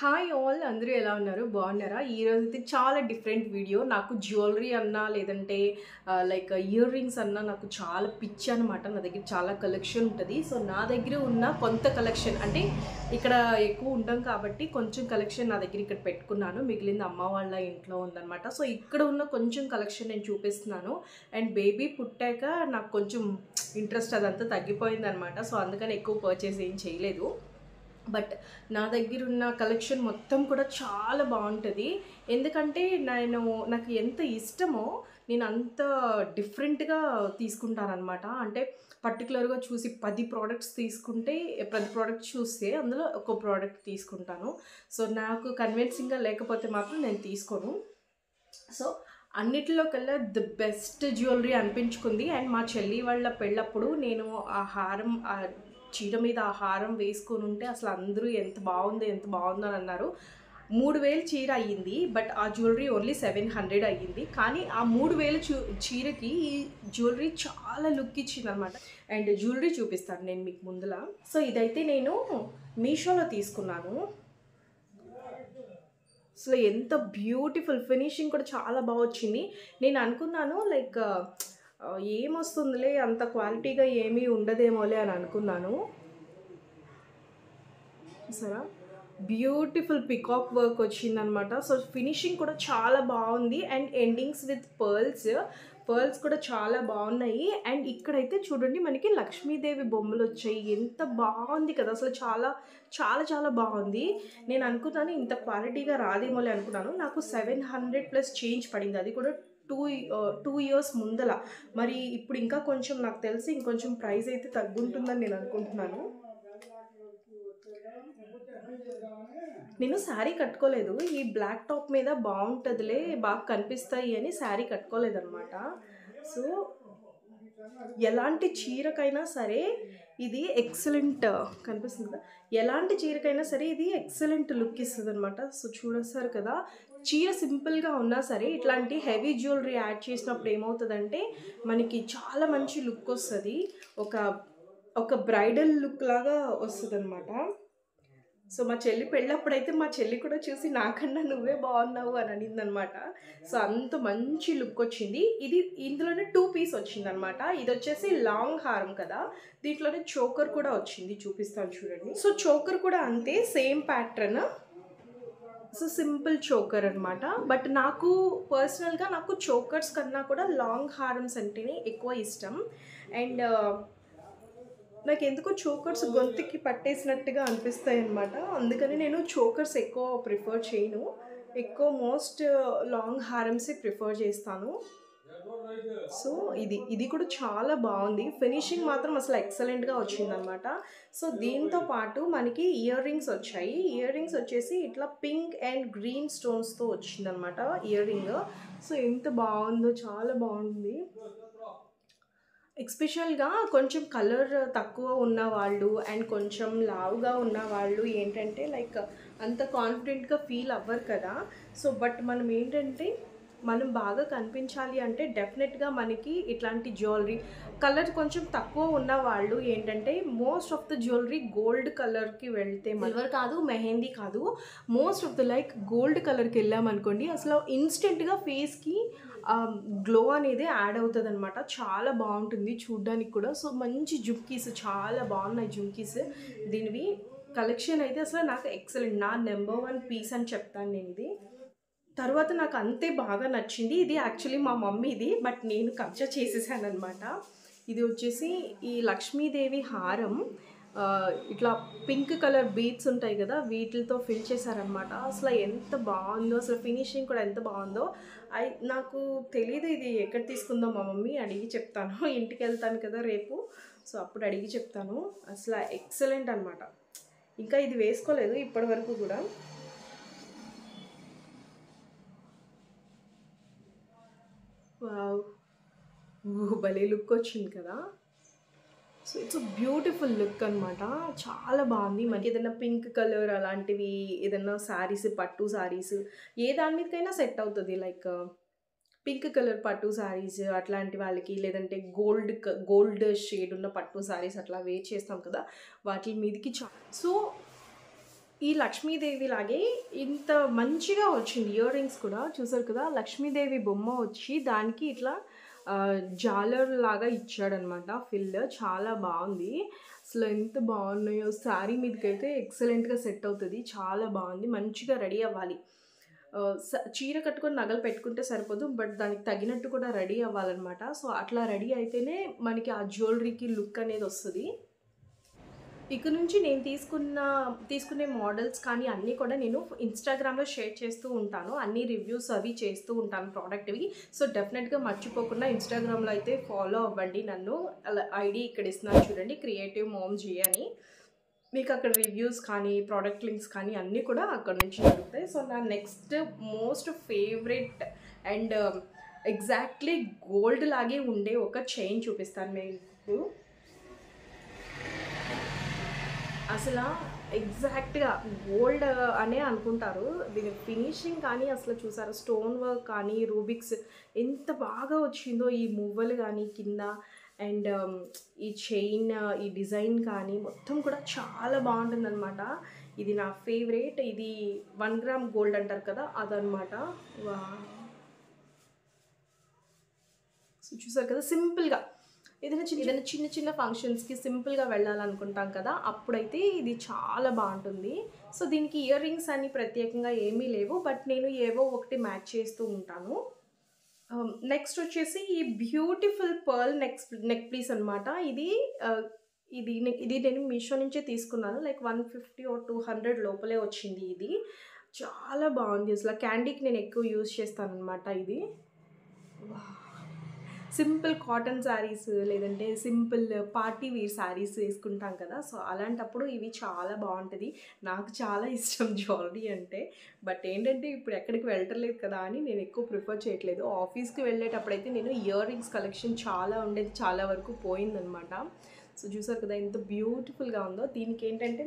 Hi all అందరూ ఎలా ఉన్నారు బాగున్నారా ఈరోజు అయితే చాలా డిఫరెంట్ వీడియో నాకు జ్యువెలరీ అన్నా లేదంటే లైక్ ఇయర్ రింగ్స్ అన్నా నాకు చాలా పిచ్చి అనమాట నా దగ్గర చాలా కలెక్షన్ ఉంటుంది సో నా దగ్గర ఉన్న కొంత కలెక్షన్ అంటే ఇక్కడ ఎక్కువ ఉంటాం కాబట్టి కొంచెం కలెక్షన్ నా దగ్గర ఇక్కడ పెట్టుకున్నాను మిగిలింది అమ్మ వాళ్ళ ఇంట్లో ఉందన్నమాట సో ఇక్కడ ఉన్న కొంచెం కలెక్షన్ నేను చూపిస్తున్నాను అండ్ బేబీ పుట్టాక నాకు కొంచెం ఇంట్రెస్ట్ అదంతా తగ్గిపోయిందనమాట సో అందుకని ఎక్కువ పర్చేస్ ఏం చేయలేదు బట్ నా దగ్గర ఉన్న కలెక్షన్ మొత్తం కూడా చాలా బాగుంటుంది ఎందుకంటే నాకు ఎంత ఇష్టమో నేను అంత డిఫరెంట్గా తీసుకుంటానన్నమాట అంటే పర్టికులర్గా చూసి 10 ప్రోడక్ట్స్ తీసుకుంటే ప్రతి ప్రోడక్ట్ చూస్తే అందులో ఒక ప్రోడక్ట్ తీసుకుంటాను సో నాకు కన్విన్సింగ్గా లేకపోతే మాత్రం నేను తీసుకోను సో అన్నిటిలో కల్లా ది బెస్ట్ జ్యువెలరీ అనిపించుకుంది అండ్ మా చెల్లి వాళ్ళ పెళ్ళప్పుడు నేను ఆ హారం చీర మీద ఆ హారం వేసుకొని ఉంటే అసలు అందరూ ఎంత బాగుందో అని అన్నారు 3000 చీర అయ్యింది బట్ ఆ జ్యువెలరీ ఓన్లీ 700 అయ్యింది కానీ ఆ 3000 చీరకి ఈ జ్యువెలరీ చాలా లుక్ ఇచ్చింది అనమాట అండ్ జ్యువెలరీ చూపిస్తాను నేను మీకు ముందులా సో ఇదైతే నేను మీషోలో తీసుకున్నాను అసలు ఎంత బ్యూటిఫుల్ ఫినిషింగ్ కూడా చాలా బాగా వచ్చింది నేను అనుకున్నాను లైక్ ఏమొస్తుందిలే అంత క్వాలిటీగా ఏమీ ఉండదేమోలే అని అనుకున్నాను సరే బ్యూటిఫుల్ పికాక్ వర్క్ వచ్చిందనమాట సో ఫినిషింగ్ కూడా చాలా బాగుంది అండ్ ఎండింగ్స్ విత్ పర్ల్స్ కూడా చాలా బాగున్నాయి అండ్ ఇక్కడైతే చూడండి మనకి లక్ష్మీదేవి బొమ్మలు వచ్చాయి ఎంత బాగుంది కదా అసలు చాలా చాలా చాలా బాగుంది నేను అనుకున్నాను ఇంత క్వాలిటీగా రాదేమోలే అనుకున్నాను నాకు 700+ చేంజ్ పడింది అది కూడా 2 ఇయర్స్ ముందల మరి ఇప్పుడు ఇంకా కొంచెం నాకు తెలిసి ఇంకొంచెం ప్రైస్ అయితే తగ్గుంటుందని నేను అనుకుంటున్నాను నేను శారీ కట్టుకోలేదు ఈ బ్లాక్ టాప్ మీద బాగుంటుందిలే బాగా కనిపిస్తాయి అని శారీ కట్టుకోలేదన్నమాట సో ఎలాంటి చీరకైనా సరే ఇది ఎక్సలెంట్ కనిపిస్తుంది కదా ఎలాంటి చీరకైనా సరే ఇది ఎక్సలెంట్ లుక్ ఇస్తుంది అనమాట సో చూడొస్తారు కదా చీర సింపుల్గా ఉన్నా సరే ఇట్లాంటి హెవీ జ్యువెలరీ యాడ్ చేసినప్పుడు ఏమవుతుందంటే మనకి చాలా మంచి లుక్ వస్తుంది ఒక బ్రైడల్ లుక్ లాగా వస్తుంది అనమాట సో మా చెల్లి పెళ్ళప్పుడైతే మా చెల్లి కూడా చూసి నాకన్నా నువ్వే బాగున్నావు అని అనింది అనమాట సో అంత మంచి లుక్ వచ్చింది ఇందులోనే 2 పీస్ వచ్చింది అనమాట ఇది వచ్చేసి లాంగ్ హారం కదా దీంట్లోనే చోకర్ కూడా వచ్చింది చూపిస్తాను చూడండి సో చోకర్ కూడా అంతే same pattern so simple choker అనమాట బట్ నాకు పర్సనల్గా నాకు చోకర్స్ కన్నా కూడా లాంగ్ హారమ్స్ అంటేనే ఎక్కువ ఇష్టం అండ్ నాకు ఎందుకో చోకర్స్ గొంతుకి పట్టేసినట్టుగా అనిపిస్తాయి అనమాట అందుకని నేను చోకర్స్ ఎక్కువ ప్రిఫర్ చేయను ఎక్కువ మోస్ట్ లాంగ్ హారమ్సే ప్రిఫర్ చేస్తాను సో ఇది కూడా చాలా బాగుంది ఫినిషింగ్ మాత్రం అసలు ఎక్సలెంట్గా వచ్చిందనమాట సో దీంతో పాటు మనకి ఇయర్ రింగ్స్ వచ్చాయి ఇయర్ రింగ్స్ వచ్చేసి ఇట్లా పింక్ అండ్ గ్రీన్ స్టోన్స్తో వచ్చిందనమాట ఇయర్ రింగ్ సో ఎంత బాగుందో చాలా బాగుంది ఎస్పెషల్గా కొంచెం కలర్ తక్కువ ఉన్న వాళ్ళు అండ్ కొంచెం లావుగా ఉన్న వాళ్ళు ఏంటంటే లైక్ అంత కాన్ఫిడెంట్గా ఫీల్ అవ్వరు కదా సో బట్ మనం ఏంటంటే మనం బాగా కనిపించాలి అంటే డెఫినెట్గా మనకి ఇట్లాంటి జ్యువెలరీ కలర్ కొంచెం తక్కువ ఉన్న వాళ్ళు ఏంటంటే most of the jewellery gold కలర్కి వెళ్తే సిల్వర్ కాదు మెహందీ కాదు most of the like gold కలర్కి వెళ్ళామనుకోండి అసలు ఇన్స్టెంట్గా ఫేస్కి గ్లో అనేది యాడ్ అవుతుంది అనమాట చాలా బాగుంటుంది చూడ్డానికి కూడా సో మంచి జుమ్కీస్ చాలా బాగున్నాయి జుమ్కీస్ దీనివి కలెక్షన్ అయితే అసలు నాకు ఎక్సలెంట్ నా నెంబర్ 1 పీస్ అని చెప్తాను నేను ఇది తర్వాత నాకు అంతే బాగా నచ్చింది ఇది యాక్చువల్లీ మా మమ్మీది బట్ నేను కబ్జా చేసేసాను అనమాట ఇది వచ్చేసి ఈ లక్ష్మీదేవి హారం ఇట్లా పింక్ కలర్ బీడ్స్ ఉంటాయి కదా వీటితో ఫిల్ చేశారనమాట అసలు ఎంత బాగుందో అసలు ఫినిషింగ్ కూడా ఎంత బాగుందో నాకు తెలీదు ఇది ఎక్కడ తీసుకుందో మా మమ్మీ అడిగి చెప్తాను ఇంటికి వెళ్తాను కదా రేపు సో అప్పుడు అడిగి చెప్తాను అసలు ఎక్సలెంట్ అనమాట ఇంకా ఇది వేసుకోలేదు ఇప్పటి వరకు కూడా భలే లుక్ వచ్చింది కదా సో ఇట్స్ బ్యూటిఫుల్ లుక్ అనమాట చాలా బాగుంది మనకి ఏదైనా పింక్ కలర్ అలాంటివి ఏదైనా శారీస్ పట్టు శారీస్ ఏ దాని మీదకైనా సెట్ అవుతుంది లైక్ పింక్ కలర్ పట్టు శారీస్ అట్లాంటి వాళ్ళకి లేదంటే గోల్డ్ షేడ్ ఉన్న పట్టు శారీస్ అట్లా వేర్ చేస్తాం కదా వాటి మీదకి సో ఈ లక్ష్మీదేవి లాగే ఇంత మంచిగా వచ్చింది ఇయర్ రింగ్స్ కూడా. చూసారు కదా, లక్ష్మీదేవి బొమ్మ వచ్చి దానికి ఇట్లా జాలర్ లాగా ఇచ్చాడనమాట ఫిల్. చాలా బాగుంది. అసలు ఎంత బాగున్నాయో. శారీ మీదకైతే ఎక్సలెంట్గా సెట్ అవుతుంది. చాలా బాగుంది. మంచిగా రెడీ అవ్వాలి. చీర కట్టుకొని నగలు పెట్టుకుంటే సరిపోదు, బట్ దానికి తగినట్టు కూడా రెడీ అవ్వాలన్నమాట. సో అట్లా రెడీ అయితేనే మనకి ఆ జ్యువెలరీకి లుక్ అనేది వస్తుంది. ఇక నుంచి నేను తీసుకునే మోడల్స్ కానీ అన్నీ కూడా నేను ఇన్స్టాగ్రామ్లో షేర్ చేస్తూ ఉంటాను. అన్ని రివ్యూస్ అవి చేస్తూ ఉంటాను ప్రోడక్ట్వి. సో డెఫినెట్గా మర్చిపోకుండా ఇన్స్టాగ్రామ్లో అయితే ఫాలో అవ్వండి నన్ను. అలా ఐడి ఇక్కడ ఇస్తున్నాను చూడండి, క్రియేటివ్ మామ్ జీ అని. మీకు అక్కడ రివ్యూస్ కానీ ప్రోడక్ట్ లింక్స్ కానీ అన్నీ కూడా అక్కడ నుంచి దొరుకుతాయి. సో నా next most favourite and exactly gold లాగే ఉండే ఒక చైన్ చూపిస్తాను మీకు. అసలు ఎగ్జాక్ట్గా గోల్డ్ అనే అనుకుంటారు. దీని ఫినిషింగ్ కానీ అసలు చూసారు, స్టోన్ వర్క్ కానీ రూబిక్స్ ఎంత బాగా వచ్చిందో ఈ మువ్వలు కానీ కింద. అండ్ ఈ చైన్, ఈ డిజైన్ కానీ మొత్తం కూడా చాలా బాగుంటుంది అనమాట. ఇది నా ఫేవరెట్. ఇది 1 గ్రామ్ గోల్డ్ అంటారు కదా, అదనమాట. సో చూసారు కదా, సింపుల్గా ఏదైనా చిన్న చిన్న ఫంక్షన్స్కి సింపుల్గా వెళ్ళాలనుకుంటాం కదా, అప్పుడైతే ఇది చాలా బాగుంటుంది. సో దీనికి ఇయర్ రింగ్స్ అని ప్రత్యేకంగా ఏమీ లేవు, బట్ నేను ఏవో ఒకటి మ్యాచ్ చేస్తూ ఉంటాను. నెక్స్ట్ వచ్చేసి ఈ బ్యూటిఫుల్ పర్ల్ నెక్ పీస్ అనమాట. ఇది నేను మీషో నుంచే తీసుకున్నాను. లైక్ 150 or 200 లోపలే వచ్చింది. ఇది చాలా బాగుంది. అసలు క్యాండీకి నేను ఎక్కువ యూజ్ చేస్తాను అనమాట. ఇది సింపుల్ కాటన్ శారీస్ లేదంటే సింపుల్ పార్టీ వేర్ శారీస్ వేసుకుంటాం కదా, సో అలాంటప్పుడు ఇవి చాలా బాగుంటుంది. నాకు చాలా ఇష్టం జ్యువెలరీ అంటే, బట్ ఏంటంటే ఇప్పుడు ఎక్కడికి వెళ్ళట్లేదు కదా అని నేను ఎక్కువ ప్రిఫర్ చేయట్లేదు. ఆఫీస్కి వెళ్ళేటప్పుడైతే నేను ఇయర్ రింగ్స్ కలెక్షన్ చాలా ఉండేది, చాలా వరకు పోయిందనమాట. సో చూసారు కదా ఎంత బ్యూటిఫుల్గా ఉందో. దీనికి ఏంటంటే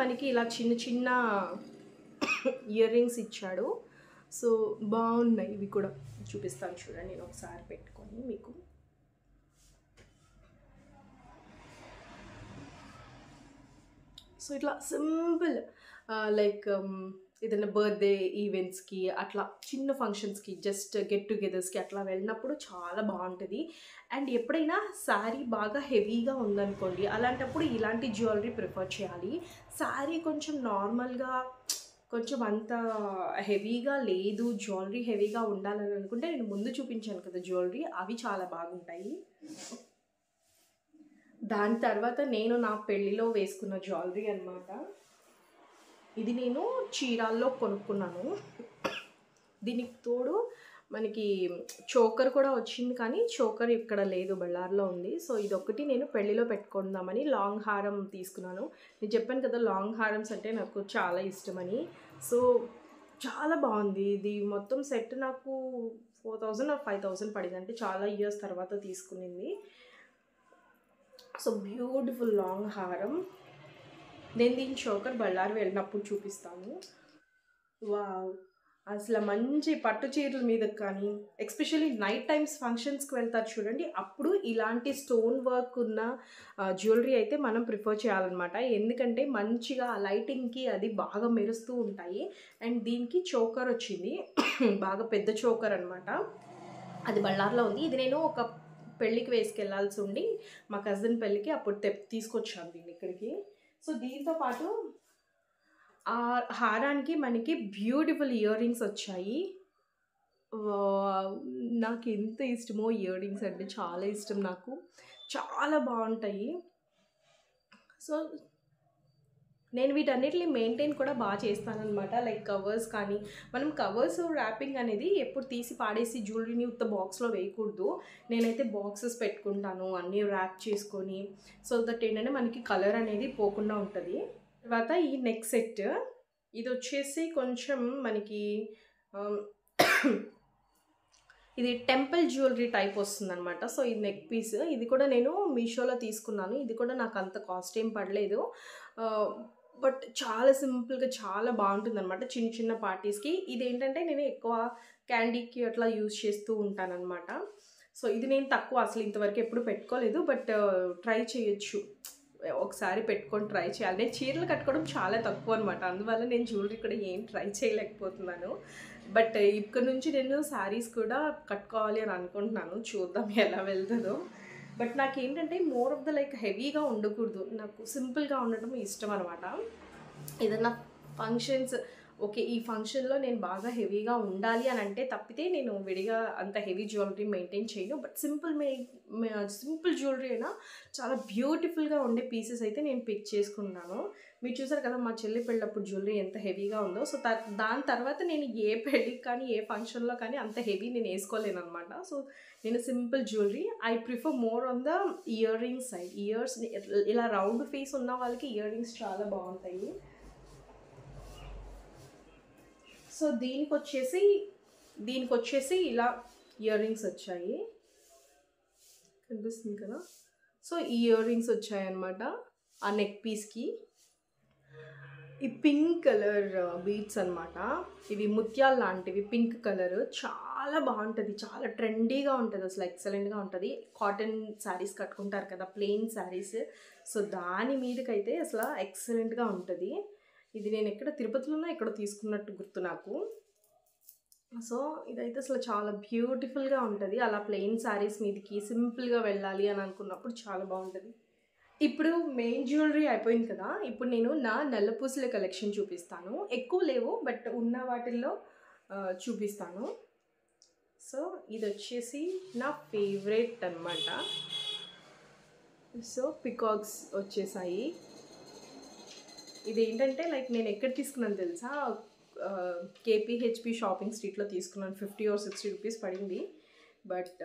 మనకి ఇలా చిన్న చిన్న ఇయర్ రింగ్స్ ఇచ్చాడు. సో బాగున్నాయి. ఇవి కూడా చూపిస్తాను చూడండి, నేను ఒకసారి పెట్టుకొని మీకు. సో ఇట్లా సింపుల్ లైక్ ఏదైనా బర్త్డే ఈవెంట్స్కి అట్లా చిన్న ఫంక్షన్స్కి జస్ట్ గెట్ టుగెదర్స్కి అట్లా వెళ్ళినప్పుడు చాలా బాగుంటుంది. అండ్ ఎప్పుడైనా శారీ బాగా హెవీగా ఉందనుకోండి, అలాంటప్పుడు ఇలాంటి జ్యువెలరీ ప్రిఫర్ చేయాలి. శారీ కొంచెం నార్మల్గా కొంచెం అంత హెవీగా లేదు, జ్యువెలరీ హెవీగా ఉండాలని అనుకుంటే నేను ముందు చూపించాను కదా జ్యువెలరీ, అవి చాలా బాగుంటాయి. దాని తర్వాత నేను నా పెళ్ళిలో వేసుకున్న జ్యువెలరీ అనమాట. ఇది నేను చీరాల్లో కొనుక్కున్నాను. దీనికి తోడు మనకి చోకర్ కూడా వచ్చింది, కానీ చోకర్ ఇక్కడ లేదు, బళ్ళార్లో ఉంది. సో ఇదొకటి నేను పెళ్ళిలో పెట్టుకుందామని లాంగ్ హారం తీసుకున్నాను. నేను చెప్పాను కదా లాంగ్ హారమ్స్ అంటే నాకు చాలా ఇష్టమని. సో చాలా బాగుంది. ఇది మొత్తం సెట్ నాకు 4000 or 5000 పడింది, అంటే చాలా ఇయర్స్ తర్వాత తీసుకునింది. సో బ్యూటిఫుల్ లాంగ్ హారం. నేను దీని చోకర్ బళ్ళారి వెళ్ళినప్పుడు చూపిస్తాను. వావ్, అసలు మంచి పట్టు చీరల మీద కానీ ఎస్పెషల్లీ నైట్ టైమ్స్ ఫంక్షన్స్కి వెళ్తారు చూడండి, అప్పుడు ఇలాంటి స్టోన్ వర్క్ ఉన్న జ్యువెలరీ అయితే మనం ప్రిఫర్ చేయాలన్నమాట. ఎందుకంటే మంచిగా లైటింగ్కి అది బాగా మెరుస్తూ ఉంటాయి. అండ్ దీనికి చోకర్ వచ్చింది, బాగా పెద్ద చోకర్ అనమాట. అది బళ్ళార్లో ఉంది. ఇది నేను ఒక పెళ్ళికి వేసుకెళ్లాల్సి ఉండి మా కజిన్ పెళ్ళికి అప్పుడు తీసుకొచ్చాను దీన్ని ఇక్కడికి. సో దీంతో పాటు ఆ హారానికి మనకి బ్యూటిఫుల్ ఇయర్ రింగ్స్ వచ్చాయి. నాకు ఎంత ఇష్టమో ఇయర్ రింగ్స్ అంటే, చాలా ఇష్టం నాకు, చాలా బాగుంటాయి. సో నేను వీటన్నిటిని మెయింటైన్ కూడా బాగా చేస్తానన్నమాట. లైక్ కవర్స్ కానీ, మనం కవర్స్ ర్యాపింగ్ అనేది ఎప్పుడు తీసి పాడేసి జ్యువెలరీని ఉత్త బాక్స్లో వేయకూడదు. నేనైతే బాక్సెస్ పెట్టుకుంటాను అన్నీ ర్యాప్ చేసుకొని, సో దట్ ఏంటంటే మనకి కలర్ అనేది పోకుండా ఉంటుంది. తర్వాత ఈ నెక్ సెట్, ఇది వచ్చేసి కొంచెం మనకి ఇది టెంపుల్ జ్యువెలరీ టైప్ వస్తుందన్నమాట. సో ఇది నెక్ పీస్, ఇది కూడా నేను మీషోలో తీసుకున్నాను. ఇది కూడా నాకు అంత కాస్ట్ ఏం పడలేదు, బట్ చాలా సింపుల్గా చాలా బాగుంటుంది అనమాట చిన్న చిన్న పార్టీస్కి. ఇది ఏంటంటే నేను ఎక్కువ క్యాండీకి అట్లా యూజ్ చేస్తూ ఉంటానన్నమాట. సో ఇది నేను తక్కువ అసలు ఇంతవరకు ఎప్పుడు పెట్టుకోలేదు, బట్ ట్రై చేయొచ్చు. ఒకసారి పెట్టుకొని ట్రై చేయాలి. నేను చీరలు కట్టుకోవడం చాలా తక్కువ అనమాట, అందువల్ల నేను జ్యువెలరీ కూడా ఏం ట్రై చేయలేకపోతున్నాను. బట్ ఇక్కడ నుంచి నేను శారీస్ కూడా కట్టుకోవాలి అని అనుకుంటున్నాను, చూద్దాం ఎలా వెళ్తుందో. బట్ నాకేంటంటే మోర్ ఆఫ్ ద లైక్ హెవీగా ఉండకూడదు, నాకు సింపుల్గా ఉండటం ఇష్టం అనమాట. ఏదన్నా ఫంక్షన్స్ ఓకే, ఈ ఫంక్షన్లో నేను బాగా హెవీగా ఉండాలి అని అంటే తప్పితే నేను విడిగా అంత హెవీ జ్యువెలరీ మెయింటైన్ చేయను. బట్ సింపుల్ జ్యువెలరీ అయినా చాలా బ్యూటిఫుల్గా ఉండే పీసెస్ అయితే నేను పిక్ చేసుకున్నాను. మీరు చూసారు కదా మా చెల్లి పెళ్ళప్పుడు జ్యువెలరీ ఎంత హెవీగా ఉందో. సో దాని తర్వాత నేను ఏ పెళ్ళికి కానీ ఏ ఫంక్షన్లో కానీ అంత హెవీ నేను వేసుకోలేను అనమాట. సో నేను simple jewellery, I prefer more on the ear rings side. Years ఇలా రౌండ్ ఫేస్ ఉన్న వాళ్ళకి ఇయర్ రింగ్స్ చాలా బాగుంటాయి. సో దీనికి వచ్చేసి ఇలా ఇయర్ రింగ్స్ వచ్చాయి, కనిపిస్తుంది కదా. సో ఈ ఇయర్ రింగ్స్ వచ్చాయన్నమాట ఆ నెక్ పీస్కి. ఈ పింక్ కలర్ బీడ్స్ అనమాట, ఇవి ముత్యాలు లాంటివి, పింక్ కలర్ చాలా బాగుంటుంది, చాలా ట్రెండీగా ఉంటుంది, అసలు ఎక్సలెంట్గా ఉంటుంది. కాటన్ శారీస్ కట్టుకుంటారు కదా, ప్లెయిన్ శారీస్, సో దాని మీదకైతే అసలు ఎక్సలెంట్గా ఉంటుంది. ఇది నేను ఎక్కడ తిరుపతిలోనే ఎక్కడ తీసుకున్నట్టు గుర్తు నాకు. సో ఇదైతే అసలు చాలా బ్యూటిఫుల్గా ఉంటుంది, అలా ప్లెయిన్ శారీస్ మీదకి సింపుల్గా వెళ్ళాలి అని అనుకున్నప్పుడు చాలా బాగుంటుంది. ఇప్పుడు మెయిన్ జ్యువెలరీ అయిపోయింది కదా, ఇప్పుడు నేను నా నల్లపూసల కలెక్షన్ చూపిస్తాను. ఎక్కువ లేవు బట్ ఉన్న వాటిల్లో చూపిస్తాను. సో ఇది వచ్చేసి నా ఫేవరెట్ అన్నమాట. సో పికాక్స్ వచ్చేసాయి. ఇది ఏంటంటే లైక్ నేను ఎక్కడ తీసుకున్నాను తెలుసా, కేపీహెచ్పి షాపింగ్ స్ట్రీట్లో తీసుకున్నాను. 50 or 60 రూపీస్ పడింది. బట్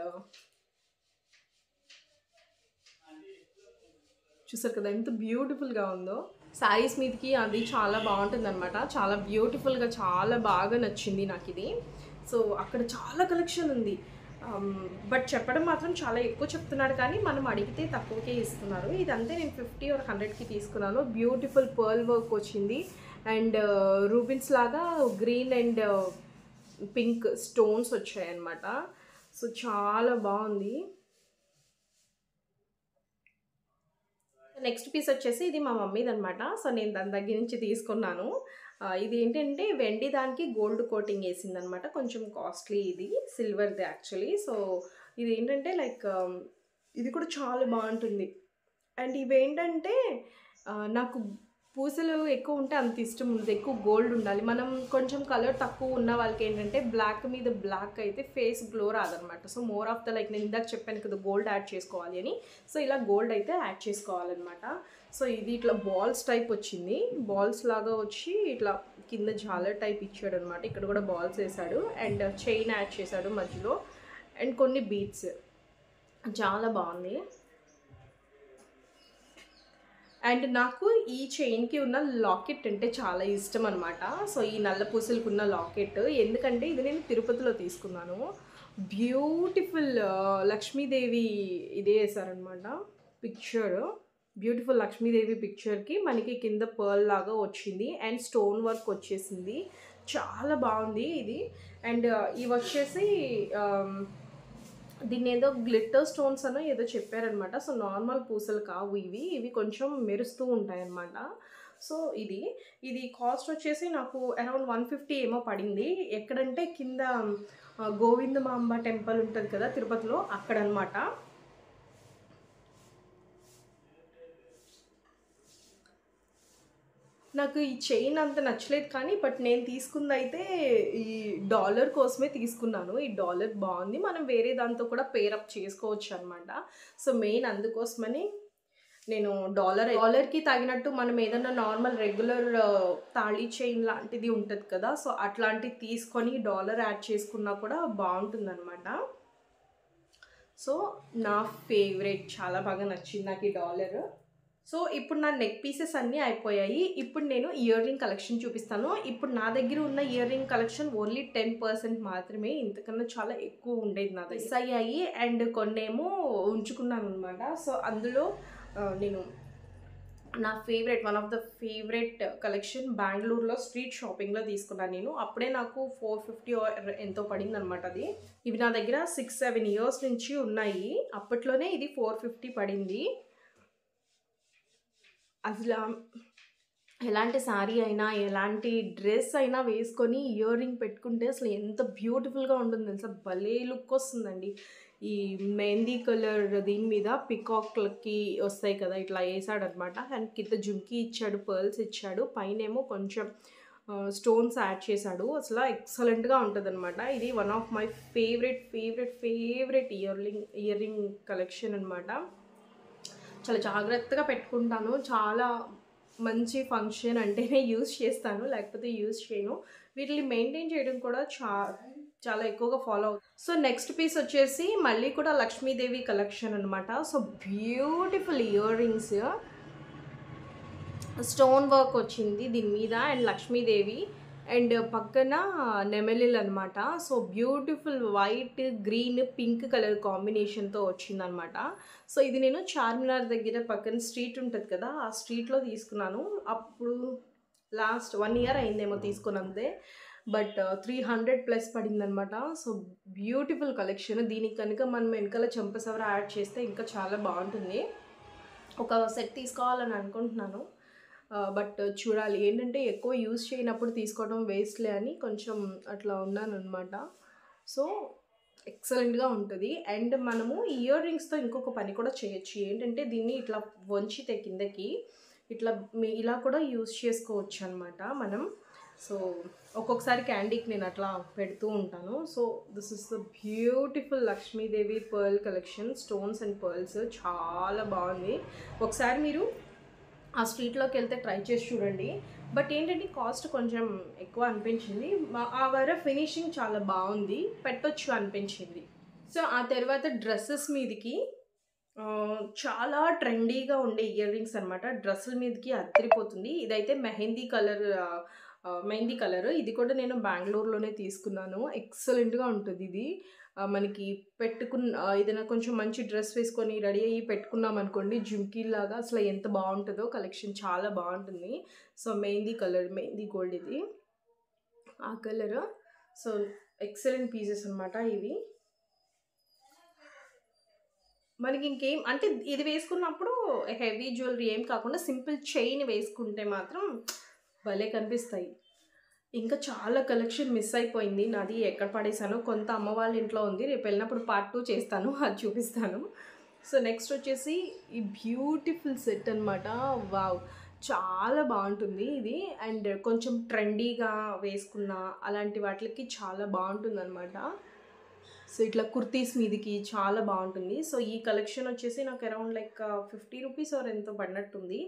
చూసారు కదా ఎంత బ్యూటిఫుల్గా ఉందో. శారీస్ మీదకి అది చాలా బాగుంటుంది అనమాట, చాలా బ్యూటిఫుల్గా, చాలా బాగా నచ్చింది నాకు ఇది. సో అక్కడ చాలా కలెక్షన్ ఉంది, బట్ చెప్పడం మాత్రం చాలా ఎక్కువ చెప్తున్నాడు, కానీ మనం అడిగితే తక్కువకే ఇస్తున్నారు. ఇదంతే నేను 50 or 100కి తీసుకున్నాను. బ్యూటిఫుల్ పర్ల్ వర్క్ వచ్చింది అండ్ రూబిన్స్ లాగా గ్రీన్ అండ్ పింక్ స్టోన్స్ వచ్చాయన్నమాట. సో చాలా బాగుంది. నెక్స్ట్ పీస్ వచ్చేసి ఇది మా మమ్మీది అనమాట. సో నేను దాని దగ్గర నుంచి తీసుకున్నాను. ఇది ఏంటంటే వెండి దానికి గోల్డ్ కోటింగ్ వేసింది అనమాట, కొంచెం కాస్ట్లీ. ఇది సిల్వర్ది యాక్చువల్లీ. సో ఇది ఏంటంటే లైక్ ఇది కూడా చాలా బాగుంటుంది. అండ్ ఇవేంటంటే నాకు పూసలు ఎక్కువ ఉంటే అంత ఇష్టం ఉండదు, ఎక్కువ గోల్డ్ ఉండాలి. మనం కొంచెం కలర్ తక్కువ ఉన్న వాళ్ళకి ఏంటంటే బ్లాక్ మీద బ్లాక్ అయితే ఫేస్ గ్లో రాదనమాట. So more of the like నేను ఇందాక చెప్పాను కదా గోల్డ్ యాడ్ చేసుకోవాలి అని, సో ఇలా గోల్డ్ అయితే యాడ్ చేసుకోవాలన్నమాట. సో ఇది ఇట్లా బాల్స్ టైప్ వచ్చింది, బాల్స్ లాగా వచ్చి ఇట్లా కింద జాలర్ టైప్ ఇచ్చాడు అనమాట. ఇక్కడ కూడా బాల్స్ వేసాడు అండ్ చైన్ యాడ్ చేశాడు మధ్యలో అండ్ కొన్ని బీడ్స్. చాలా బాగుంది. అండ్ నాకు ఈ చైన్కి ఉన్న లాకెట్ అంటే చాలా ఇష్టం అనమాట. సో ఈ నల్ల పూసలకు ఉన్న లాకెట్, ఎందుకంటే ఇది నేను తిరుపతిలో తీసుకున్నాను. బ్యూటిఫుల్ లక్ష్మీదేవి ఇదే వేసారనమాట పిక్చర్. బ్యూటిఫుల్ లక్ష్మీదేవి పిక్చర్కి మనకి కింద పర్ల్ లాగా వచ్చింది అండ్ స్టోన్ వర్క్ వచ్చేసింది, చాలా బాగుంది ఇది. అండ్ ఇవి వచ్చేసి దీన్ని ఏదో గ్లిట్టర్ స్టోన్స్ అనో ఏదో చెప్పారనమాట. సో నార్మల్ పూసలు కావు ఇవి కొంచెం మెరుస్తూ ఉంటాయన్నమాట. సో ఇది కాస్ట్ వచ్చేసి నాకు అరౌండ్ 150 ఏమో పడింది. ఎక్కడంటే కింద గోవిందమాంబ టెంపుల్ ఉంటుంది కదా తిరుపతిలో, అక్కడ అనమాట. నాకు ఈ చైన్ అంత నచ్చలేదు కానీ బట్ నేను తీసుకుంది అయితే ఈ డాలర్ కోసమే తీసుకున్నాను. ఈ డాలర్ బాగుంది, మనం వేరే దాంతో కూడా పేరప్ చేసుకోవచ్చు అనమాట. సో మెయిన్ అందుకోసమని నేను డాలర్కి తగినట్టు మనం ఏదన్నా నార్మల్ రెగ్యులర్ తాళీ చైన్ లాంటిది ఉంటుంది కదా, సో అట్లాంటిది తీసుకొని డాలర్ యాడ్ చేసుకున్నా కూడా బాగుంటుంది అనమాట. సో నా ఫేవరెట్, చాలా బాగా నచ్చింది నాకు ఈ డాలర్. సో ఇప్పుడు నా నెక్ పీసెస్ అన్నీ అయిపోయాయి. ఇప్పుడు నేను ఇయర్ రింగ్ కలెక్షన్ చూపిస్తాను. ఇప్పుడు నా దగ్గర ఉన్న ఇయర్ రింగ్ కలెక్షన్ ఓన్లీ 10% మాత్రమే, ఇంతకన్నా చాలా ఎక్కువ ఉండేది నా దగ్గర. మిస్ అయ్యాయి అండ్ కొన్నేమో ఉంచుకున్నాను అనమాట. సో అందులో నేను నా one of the favourite collection బెంగళూరులో స్ట్రీట్ షాపింగ్లో తీసుకున్నాను నేను. అప్పుడే నాకు 450 ఎంతో పడింది అనమాట అది. ఇవి నా దగ్గర 6-7 years నుంచి ఉన్నాయి. అప్పట్లోనే ఇది 450 పడింది. అసలు ఎలాంటి శారీ అయినా ఎలాంటి డ్రెస్ అయినా వేసుకొని ఇయర్ రింగ్ పెట్టుకుంటే అసలు ఎంత బ్యూటిఫుల్గా ఉంటుంది తెలుసా, భలే లుక్ వస్తుందండి. ఈ మెహందీ కలర్ దీని మీద పికాక్లకి వస్తాయి కదా, ఇట్లా వేసాడనమాట. అండ్ కింద జుమ్కీ ఇచ్చాడు, పర్ల్స్ ఇచ్చాడు, పైన ఏమో కొంచెం స్టోన్స్ యాడ్ చేశాడు. అసలు ఎక్సలెంట్గా ఉంటుంది అనమాట. ఇది one of my favourite ear ring collection అనమాట. చాలా జాగ్రత్తగా పెట్టుకుంటాను. చాలా మంచి ఫంక్షన్ అంటేనే యూజ్ చేస్తాను, లేకపోతే యూజ్ చేయను. వీటిని మెయింటైన్ చేయడం కూడా చాలా ఎక్కువగా ఫాలో అవుతుంది. సో నెక్స్ట్ పీస్ వచ్చేసి మళ్ళీ కూడా లక్ష్మీదేవి కలెక్షన్ అనమాట. So beautiful ear rings, stone work వచ్చింది దీని మీద, అండ్ లక్ష్మీదేవి అండ్ పక్కన నెమలిల్ అనమాట. So beautiful white, green, pink colour కాంబినేషన్తో వచ్చిందనమాట. సో ఇది నేను చార్మినార్ దగ్గర పక్కన స్ట్రీట్ ఉంటుంది కదా, ఆ స్ట్రీట్లో తీసుకున్నాను. అప్పుడు లాస్ట్ 1 year అయిందేమో తీసుకున్నంతే, బట్ 300+ పడిందనమాట. So beautiful collection. దీనికి కనుక మనం వెనకాల చెంపసవర యాడ్ చేస్తే ఇంకా చాలా బాగుంటుంది. ఒక సెట్ తీసుకోవాలని అనుకుంటున్నాను, బట్ చూడాలి. ఏంటంటే ఎక్కువ యూజ్ చేయనప్పుడు తీసుకోవడం వేస్ట్లే అని కొంచెం అట్లా ఉన్నాను అనమాట. సో ఎక్సలెంట్గా ఉంటుంది. అండ్ మనము ఇయర్ రింగ్స్తో ఇంకొక పని కూడా చేయొచ్చు. ఏంటంటే దీన్ని ఇట్లా వంచితే కిందకి ఇట్లా ఇలా కూడా యూజ్ చేసుకోవచ్చు అనమాట మనం. సో ఒక్కొక్కసారి క్యాండీకి నేను అట్లా పెడుతూ ఉంటాను. So this is the beautiful Lakshmidevi pearl collection, stones and pearls. చాలా బాగుంది. ఒకసారి మీరు ఆ స్ట్రీట్లోకి వెళ్తే ట్రై చేసి చూడండి. బట్ ఏంటంటే కాస్ట్ కొంచెం ఎక్కువ అనిపించింది. ఆ వర ఫినిషింగ్ చాలా బాగుంది, పెట్టొచ్చు అనిపించింది. సో ఆ తర్వాత డ్రెస్సెస్ మీదకి చాలా ట్రెండీగా ఉండే ఇయర్ రింగ్స్ అనమాట. డ్రెస్సుల మీదకి అదిరిపోతుంది. ఇదైతే మెహందీ కలర్. ఇది కూడా నేను బెంగళూరులోనే తీసుకున్నాను. ఎక్సలెంట్గా ఉంటుంది ఇది. మనకి ఏదైనా కొంచెం మంచి డ్రెస్ వేసుకొని రెడీ అయ్యి పెట్టుకున్నాం అనుకోండి, జుమ్కీలాగా అసలు ఎంత బాగుంటుందో. కలెక్షన్ చాలా బాగుంటుంది. సో మెహందీ గోల్డ్ ఇది ఆ కలర్. సో ఎక్సలెంట్ పీసెస్ అనమాట ఇవి. మనకి ఇంకేం అంటే ఇది వేసుకున్నప్పుడు హెవీ జ్యువెలరీ ఏం కాకుండా సింపుల్ చైన్ వేసుకుంటే మాత్రం భలే కనిపిస్తాయి. ఇంకా చాలా కలెక్షన్ మిస్ అయిపోయింది నాది, ఎక్కడ పడేసాను. కొంత అమ్మ వాళ్ళ ఇంట్లో ఉంది, రేపు వెళ్ళినప్పుడు part 2 చేస్తాను, అది చూపిస్తాను. సో నెక్స్ట్ వచ్చేసి ఈ బ్యూటిఫుల్ సెట్ అనమాట. వావ్, చాలా బాగుంటుంది ఇది. అండ్ కొంచెం ట్రెండీగా వేసుకున్న అలాంటి వాటికి చాలా బాగుంటుంది అనమాట. సో ఇట్లా కుర్తీస్ మీదకి చాలా బాగుంటుంది. సో ఈ కలెక్షన్ వచ్చేసి నాకు అరౌండ్ లైక్ 50 రూపీస్ ఆర్ ఎంతో పడినట్టుంది.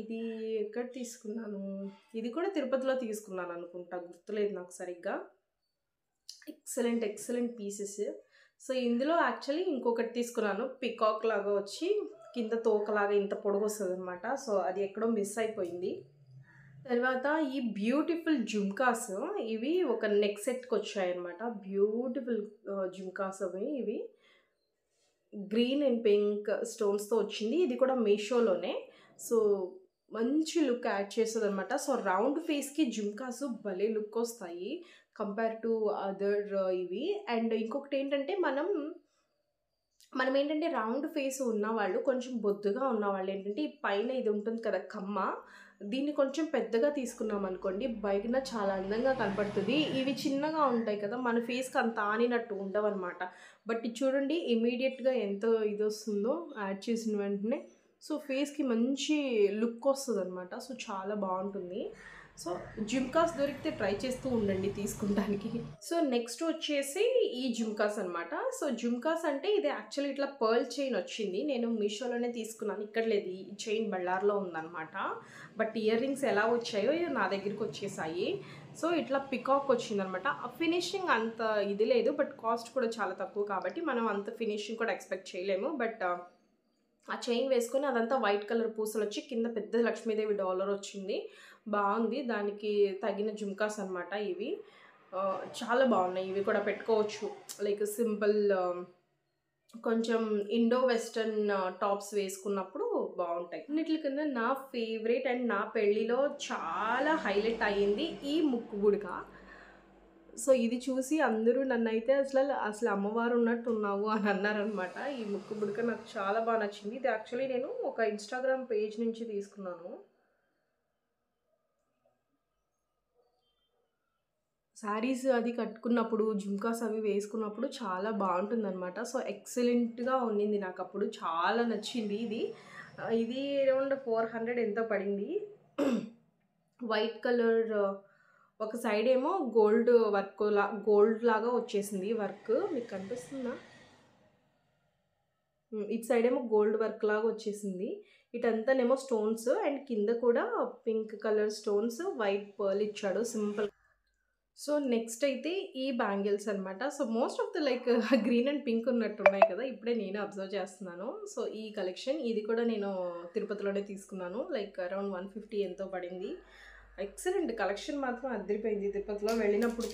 ఇది ఎక్కడ తీసుకున్నాను, ఇది కూడా తిరుపతిలో తీసుకున్నాను అనుకుంటా, గుర్తులేదు నాకు సరిగ్గా. Excellent pieces. సో ఇందులో యాక్చువల్లీ ఇంకొకటి తీసుకున్నాను, పికాక్ లాగా వచ్చి కింద తోకలాగా ఇంత పొడుగు వస్తుంది అనమాట. సో అది ఎక్కడో మిస్ అయిపోయింది. తర్వాత ఈ బ్యూటిఫుల్ జుమ్కాస్, ఇవి ఒక నెక్ సెట్కి వచ్చాయి అనమాట. బ్యూటిఫుల్ జుమ్కాస్ ఇవి గ్రీన్ అండ్ పింక్ స్టోన్స్తో వచ్చింది. ఇది కూడా మీషోలోనే. సో మంచి లుక్ యాడ్ చేస్తుంది అనమాట. సో రౌండ్ ఫేస్కి జుమ్కాస్ భలే లుక్ వస్తాయి కంపేర్ టు అదర్ ఇవి. అండ్ ఇంకొకటి ఏంటంటే మనం ఏంటంటే రౌండ్ ఫేస్ ఉన్నవాళ్ళు, కొంచెం బొద్దుగా ఉన్నవాళ్ళు ఏంటంటే ఈ పైన ఇది ఉంటుంది కదా కమ్మ, దీన్ని కొంచెం పెద్దగా తీసుకున్నాం అనుకోండి, బయటన చాలా అందంగా కనపడుతుంది. ఇవి చిన్నగా ఉంటాయి కదా, మన ఫేస్కి అంత ఆనినట్టు ఉండవు అనమాట. బట్ ఇది చూడండి ఇమీడియట్గా ఎంత ఇది వస్తుందో యాడ్ చేసిన వెంటనే. సో ఫేస్కి మంచి లుక్ వస్తుంది అనమాట. సో చాలా బాగుంటుంది. సో జుమ్కాస్ దొరికితే ట్రై చేస్తూ ఉండండి తీసుకుంటానికి. సో నెక్స్ట్ వచ్చేసి ఈ జుమ్కాస్ అనమాట. సో జుమ్కాస్ అంటే ఇది యాక్చువల్లీ ఇట్లా పర్ల్ చైన్ వచ్చింది, నేను మీషోలోనే తీసుకున్నాను. ఇక్కడ లేదు, ఈ చైన్ బళ్ళార్లో ఉందన్నమాట. బట్ ఇయర్ రింగ్స్ ఎలా వచ్చాయో నా దగ్గరికి వచ్చేసాయి. సో ఇట్లా పికాక్ వచ్చిందనమాట. ఆ ఫినిషింగ్ అంత ఇది లేదు, బట్ కాస్ట్ కూడా చాలా తక్కువ కాబట్టి మనం అంత ఫినిషింగ్ కూడా ఎక్స్పెక్ట్ చేయలేము. బట్ ఆ చైన్ వేసుకొని అదంతా వైట్ కలర్ పూసలు వచ్చి కింద పెద్ద లక్ష్మీదేవి డాలర్ వచ్చింది, బాగుంది. దానికి తగిన జుమ్కాస్ అనమాట ఇవి. చాలా బాగున్నాయి. ఇవి కూడా పెట్టుకోవచ్చు, లైక్ సింపుల్ కొంచెం ఇండో వెస్టర్న్ టాప్స్ వేసుకున్నప్పుడు బాగుంటాయి. అన్నిటికన్నా నా ఫేవరెట్ అండ్ నా పెళ్ళిలో చాలా హైలైట్ అయ్యింది ఈ ముక్కు గుడక. సో ఇది చూసి అందరూ నన్నైతే అసలు అమ్మవారు ఉన్నట్టు ఉన్నావు అని అన్నారనమాట. ఈ ముక్కు పుడక నాకు చాలా బాగా నచ్చింది. ఇది యాక్చువల్లీ నేను ఒక ఇన్స్టాగ్రామ్ పేజ్ నుంచి తీసుకున్నాను. శారీస్ అది కట్టుకున్నప్పుడు, జుమ్కాస్ అవి వేసుకున్నప్పుడు చాలా బాగుంటుందన్నమాట. సో ఎక్సలెంట్గా ఉన్నింది నాకు, అప్పుడు చాలా నచ్చింది ఇది. ఇది అరౌండ్ 400 ఎంతో పడింది. వైట్ కలర్ ఒక సైడ్ ఏమో గోల్డ్ వర్క్ గోల్డ్ లాగా వచ్చేసింది వర్క్, మీకు కనిపిస్తుందా? ఇటు సైడ్ ఏమో గోల్డ్ వర్క్ లాగా వచ్చేసింది, ఇటంతానేమో స్టోన్స్ అండ్ కింద కూడా pink colour stones, white pearl ఇచ్చాడు సింపుల్. సో నెక్స్ట్ అయితే ఈ బ్యాంగిల్స్ అనమాట. So most of the like green and pink ఉన్నట్టు ఉన్నాయి కదా, ఇప్పుడే నేను అబ్జర్వ్ చేస్తున్నాను. సో ఈ కలెక్షన్ ఇది కూడా నేను తిరుపతిలోనే తీసుకున్నాను, లైక్ అరౌండ్ 150 ఎంతో పడింది. ఎక్సలెంట్ కలెక్షన్ మాత్రం అదిరిపోయింది. తిరుపతిలో వెళ్ళినప్పుడు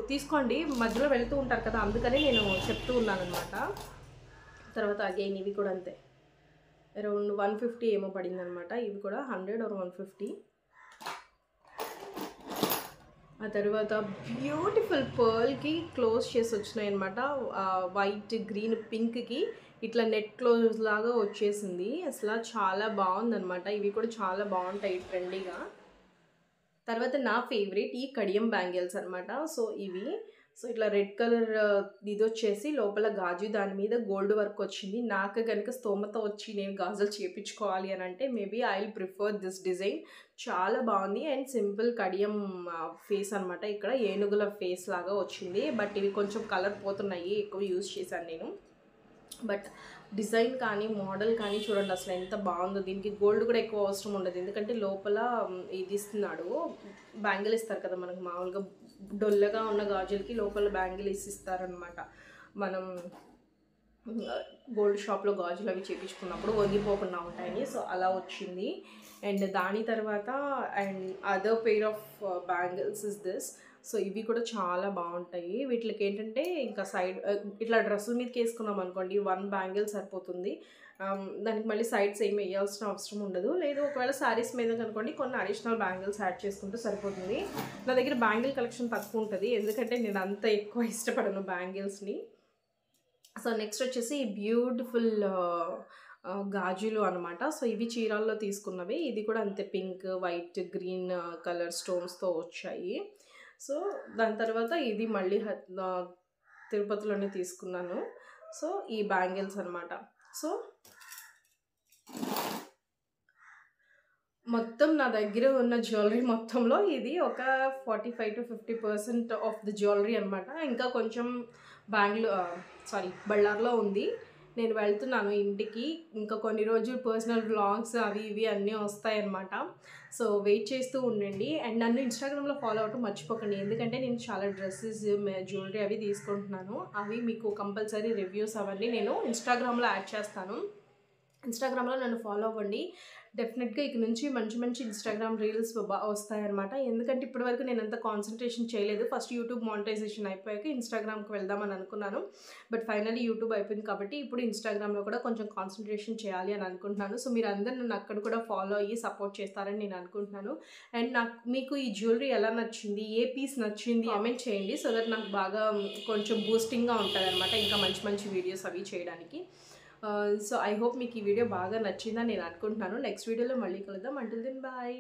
తీసుకోండి, మధ్యలో వెళుతూ ఉంటారు కదా, అందుకని నేను చెప్తూ ఉన్నాను అనమాట. తర్వాత అగైన్ ఇవి కూడా అంతే, అరౌండ్ 150 ఏమో పడింది అనమాట. ఇవి కూడా 100 or 150. ఆ తర్వాత బ్యూటిఫుల్ పర్ల్కి క్లోజ్ చేసి వచ్చినాయి అనమాట. వైట్ గ్రీన్ పింక్కి ఇట్లా నెట్ క్లోజ్ లాగా వచ్చేసింది, అసలు చాలా బాగుందనమాట. ఇవి కూడా చాలా బాగుంటాయి ట్రెండీగా. తర్వాత నా ఫేవరెట్ ఈ కడియం బ్యాంగిల్స్ అనమాట. సో ఇవి ఇట్లా రెడ్ కలర్ ఇది వచ్చేసి లోపల గాజు, దాని మీద గోల్డ్ వర్క్ వచ్చింది. నాకు కనుక స్తోమత వచ్చి నేను గాజులు చేయించుకోవాలి అని అంటే maybe I will prefer this design. చాలా బాగుంది అండ్ సింపుల్ కడియం ఫేస్ అనమాట. ఇక్కడ ఏనుగుల ఫేస్ లాగా వచ్చింది, బట్ ఇవి కొంచెం కలర్ పోతున్నాయి, ఎక్కువ యూజ్ చేశాను నేను. బట్ డిజైన్ కానీ మోడల్ కానీ చూడండి అసలు ఎంత బాగుందో. దీనికి గోల్డ్ కూడా ఎక్కువ అవసరం ఉండదు, ఎందుకంటే లోపల ఇది ఇస్తున్నాడు, బ్యాంగిల్ ఇస్తారు కదా మనకు మామూలుగా డొల్లగా ఉన్న గాజులకి లోపల బ్యాంగిల్ ఇస్తారనమాట. మనం గోల్డ్ షాప్లో గాజులు అవి చేయించుకున్నప్పుడు వంగిపోకుండా ఉంటాయని. సో అలా వచ్చింది. అండ్ దాని తర్వాత and other pair of bangles is this. So ఇవి కూడా చాలా బాగుంటాయి. వీటికి ఏంటంటే ఇంకా సైడ్ ఇట్లా డ్రెస్సుల మీదకి వేసుకున్నాం అనుకోండి, 1 బ్యాంగిల్ సరిపోతుంది, దానికి మళ్ళీ సైడ్స్ ఏమి వేయాల్సిన అవసరం ఉండదు. లేదు ఒకవేళ శారీస్ మీద కనుకోండి కొన్ని అడిషనల్ బ్యాంగిల్స్ యాడ్ చేసుకుంటే సరిపోతుంది. నా దగ్గర బ్యాంగిల్ కలెక్షన్ తక్కువ ఉంటుంది, ఎందుకంటే నేను అంత ఎక్కువ ఇష్టపడను బ్యాంగిల్స్ని. సో నెక్స్ట్ వచ్చేసి బ్యూటిఫుల్ గాజులు అనమాట. సో ఇవి చీరాల్లో తీసుకున్నవి, ఇది కూడా అంతే పింక్ వైట్ గ్రీన్ కలర్ స్టోన్స్తో వచ్చాయి. సో దాని తర్వాత ఇది మళ్ళీ తిరుపతిలోనే తీసుకున్నాను. సో ఈ బ్యాంగిల్స్ అనమాట. సో మొత్తం నా దగ్గర ఉన్న జ్యువెలరీ మొత్తంలో ఇది ఒక 45 to 50% ఆఫ్ ది జ్యువెలరీ అనమాట. ఇంకా కొంచెం బళ్ళార్లో ఉంది, నేను వెళ్తున్నాను ఇంటికి. ఇంకా కొన్ని రోజులు పర్సనల్ వ్లాగ్స్ అవి ఇవి అన్నీ వస్తాయన్నమాట. సో వెయిట్ చేస్తూ ఉండండి. అండ్ నన్ను ఇన్స్టాగ్రామ్లో ఫాలో అవటం మర్చిపోకండి, ఎందుకంటే నేను చాలా డ్రెస్సెస్ జ్యువెలరీ అవి తీసుకుంటున్నాను. అవి మీకు కంపల్సరీ రివ్యూస్ అవన్నీ నేను ఇన్స్టాగ్రామ్లో యాడ్ చేస్తాను. ఇన్స్టాగ్రామ్లో నన్ను ఫాలో అవ్వండి. డెఫినెట్గా ఇక నుంచి మంచి మంచి ఇన్స్టాగ్రామ్ రీల్స్ వస్తాయన్నమాట. ఎందుకంటే ఇప్పటివరకు నేను అంత కాన్సన్ట్రేషన్ చేయలేదు. ఫస్ట్ యూట్యూబ్ మానిటైజేషన్ అయిపోయాక ఇన్స్టాగ్రామ్కి వెళ్దామని అనుకున్నాను, బట్ ఫైనల్లీ యూట్యూబ్ అయిపోయింది కాబట్టి ఇప్పుడు ఇన్స్టాగ్రామ్లో కూడా కొంచెం కాన్సన్ట్రేషన్ చేయాలి అని అనుకుంటున్నాను. సో మీరు అందరూ నన్ను అక్కడ కూడా ఫాలో అయ్యి సపోర్ట్ చేస్తారని నేను అనుకుంటున్నాను. అండ్ మీకు ఈ జ్యువెలరీ ఎలా నచ్చింది, ఏ పీస్ నచ్చింది కామెంట్ చేయండి, సో దట్ నాకు బాగా కొంచెం బూస్టింగ్గా ఉంటుంది అనమాట ఇంకా మంచి మంచి వీడియోస్ అవి చేయడానికి. సో ఐ హోప్ మీకు ఈ వీడియో బాగా నచ్చిందని నేను అనుకుంటున్నాను. నెక్స్ట్ వీడియోలో మళ్ళీ కలుద్దాం. Until then bye.